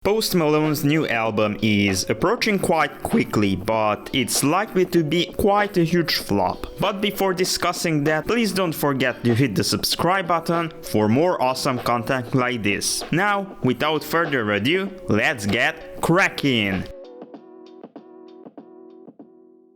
Post Malone's new album is approaching quite quickly, but it's likely to be quite a huge flop. But before discussing that, please don't forget to hit the subscribe button for more awesome content like this. Now, without further ado, let's get cracking!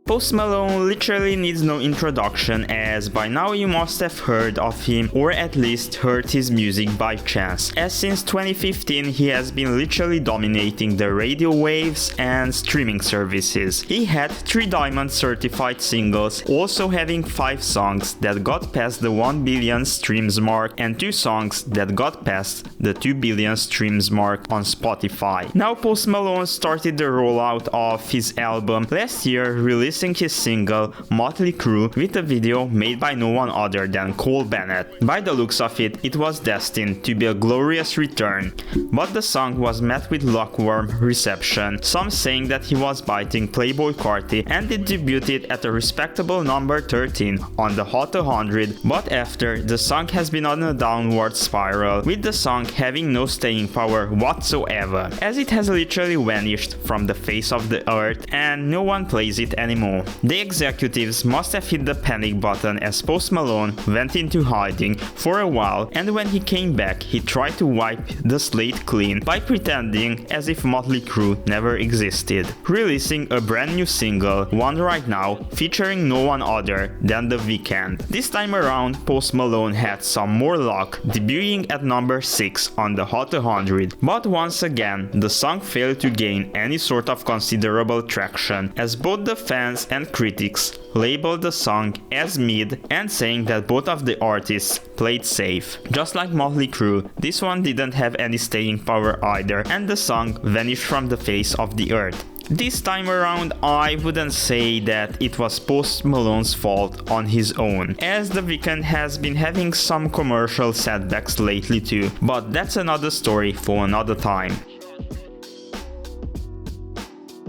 Post Malone literally needs no introduction, as by now you must have heard of him or at least heard his music by chance, as since 2015 he has been literally dominating the radio waves and streaming services. He had 3 Diamond certified singles, also having 5 songs that got past the 1 billion streams mark and 2 songs that got past the 2 billion streams mark on Spotify. Now Post Malone started the rollout of his album last year, releasing his single Motley Crue with a video made by no one other than Cole Bennett. By the looks of it, it was destined to be a glorious return, but the song was met with lukewarm reception, some saying that he was biting Playboi Carti, and it debuted at a respectable number 13 on the Hot 100, but after, the song has been on a downward spiral, with the song having no staying power whatsoever, as it has literally vanished from the face of the earth and no one plays it anymore. The executives must have hit the panic button as Post Malone went into hiding for a while, and when he came back he tried to wipe the slate clean by pretending as if Motley Crue never existed, releasing a brand new single, One Right Now, featuring no one other than The Weeknd. This time around Post Malone had some more luck, debuting at number 6 on the Hot 100, but once again the song failed to gain any sort of considerable traction, as both the fans and critics labeled the song as mid and saying that both of the artists played safe. Just like Motley Crue, this one didn't have any staying power either, and the song vanished from the face of the earth. This time around, I wouldn't say that it was Post Malone's fault on his own, as The Weeknd has been having some commercial setbacks lately too, but that's another story for another time.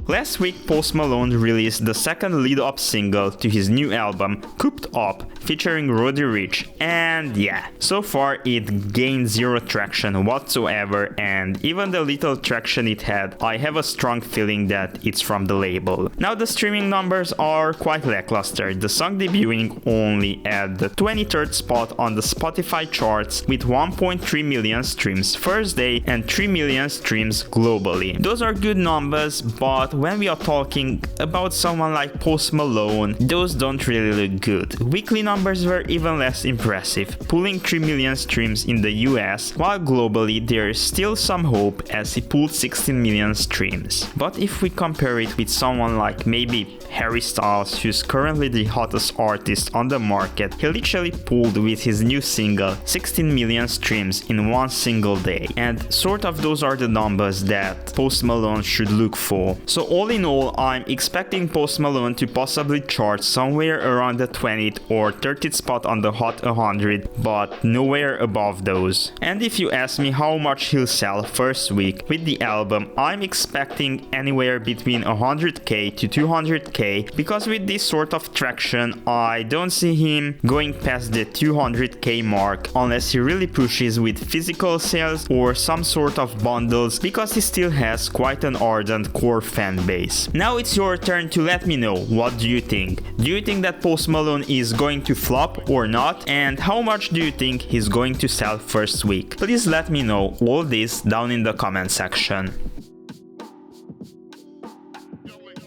Last week, Post Malone released the second lead-up single to his new album, Cooped Up, featuring Roddy Ricch, and yeah, so far it gained zero traction whatsoever, and even the little traction it had, I have a strong feeling that it's from the label. Now the streaming numbers are quite lackluster, the song debuting only at the 23rd spot on the Spotify charts with 1.3 million streams first day and 3 million streams globally. Those are good numbers, but when we are talking about someone like Post Malone, those don't really look good. Weekly numbers were even less impressive, pulling 3 million streams in the US, while globally there is still some hope as he pulled 16 million streams. But if we compare it with someone like maybe Harry Styles, who's currently the hottest artist on the market, he literally pulled with his new single 16 million streams in one single day, and sort of those are the numbers that Post Malone should look for. So all in all, I'm expecting Post Malone to possibly chart somewhere around the 20th or 30th spot on the Hot 100, but nowhere above those. And if you ask me how much he'll sell first week with the album, I'm expecting anywhere between 100k to 200k, because with this sort of traction, I don't see him going past the 200k mark unless he really pushes with physical sales or some sort of bundles, because he still has quite an ardent core fan base. Now it's your turn to let me know, what do you think? Do you think that Post Malone is going to flop or not? And how much do you think he's going to sell first week? Please let me know all this down in the comment section.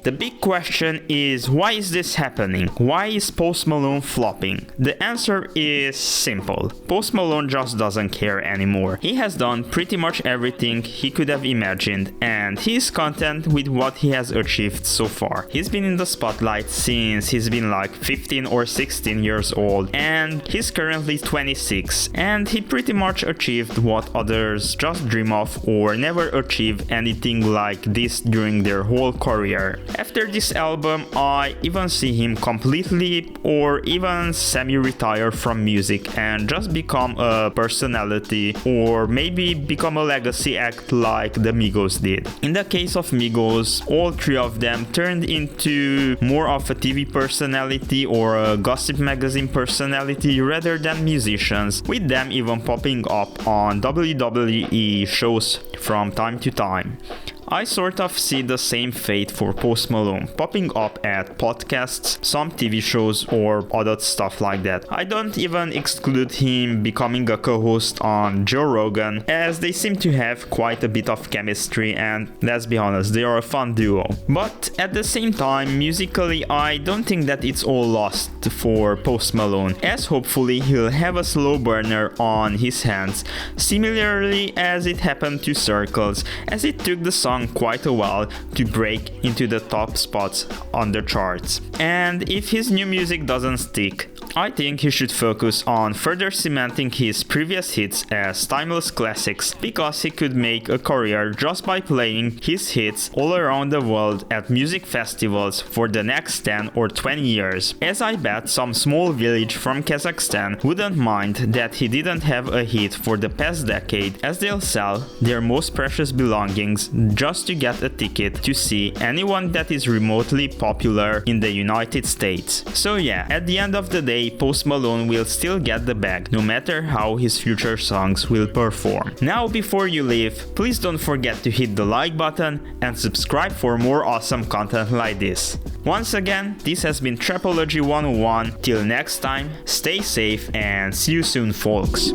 The big question is, why is this happening? Why is Post Malone flopping? The answer is simple. Post Malone just doesn't care anymore. He has done pretty much everything he could have imagined, and he is content with what he has achieved so far. He's been in the spotlight since he's been like 15 or 16 years old, and he's currently 26, and he pretty much achieved what others just dream of or never achieve anything like this during their whole career. After this album, I even see him completely or even semi-retire from music and just become a personality, or maybe become a legacy act like the Migos did. In the case of Migos, all three of them turned into more of a TV personality or a gossip magazine personality rather than musicians, with them even popping up on WWE shows from time to time. I sort of see the same fate for Post Malone, popping up at podcasts, some TV shows, or other stuff like that. I don't even exclude him becoming a co-host on Joe Rogan, as they seem to have quite a bit of chemistry, and let's be honest, they are a fun duo. But at the same time, musically, I don't think that it's all lost for Post Malone, as hopefully he'll have a slow burner on his hands, similarly as it happened to Circles, as it took the song quite a while to break into the top spots on the charts. And if his new music doesn't stick, I think he should focus on further cementing his previous hits as timeless classics, because he could make a career just by playing his hits all around the world at music festivals for the next 10 or 20 years, as I bet some small village from Kazakhstan wouldn't mind that he didn't have a hit for the past decade, as they'll sell their most precious belongings just to get a ticket to see anyone that is remotely popular in the United States. So yeah, at the end of the day, Post Malone will still get the bag, no matter how his future songs will perform. Now, before you leave, please don't forget to hit the like button and subscribe for more awesome content like this. Once again, this has been Trapology 101. Till next time, stay safe and see you soon, folks.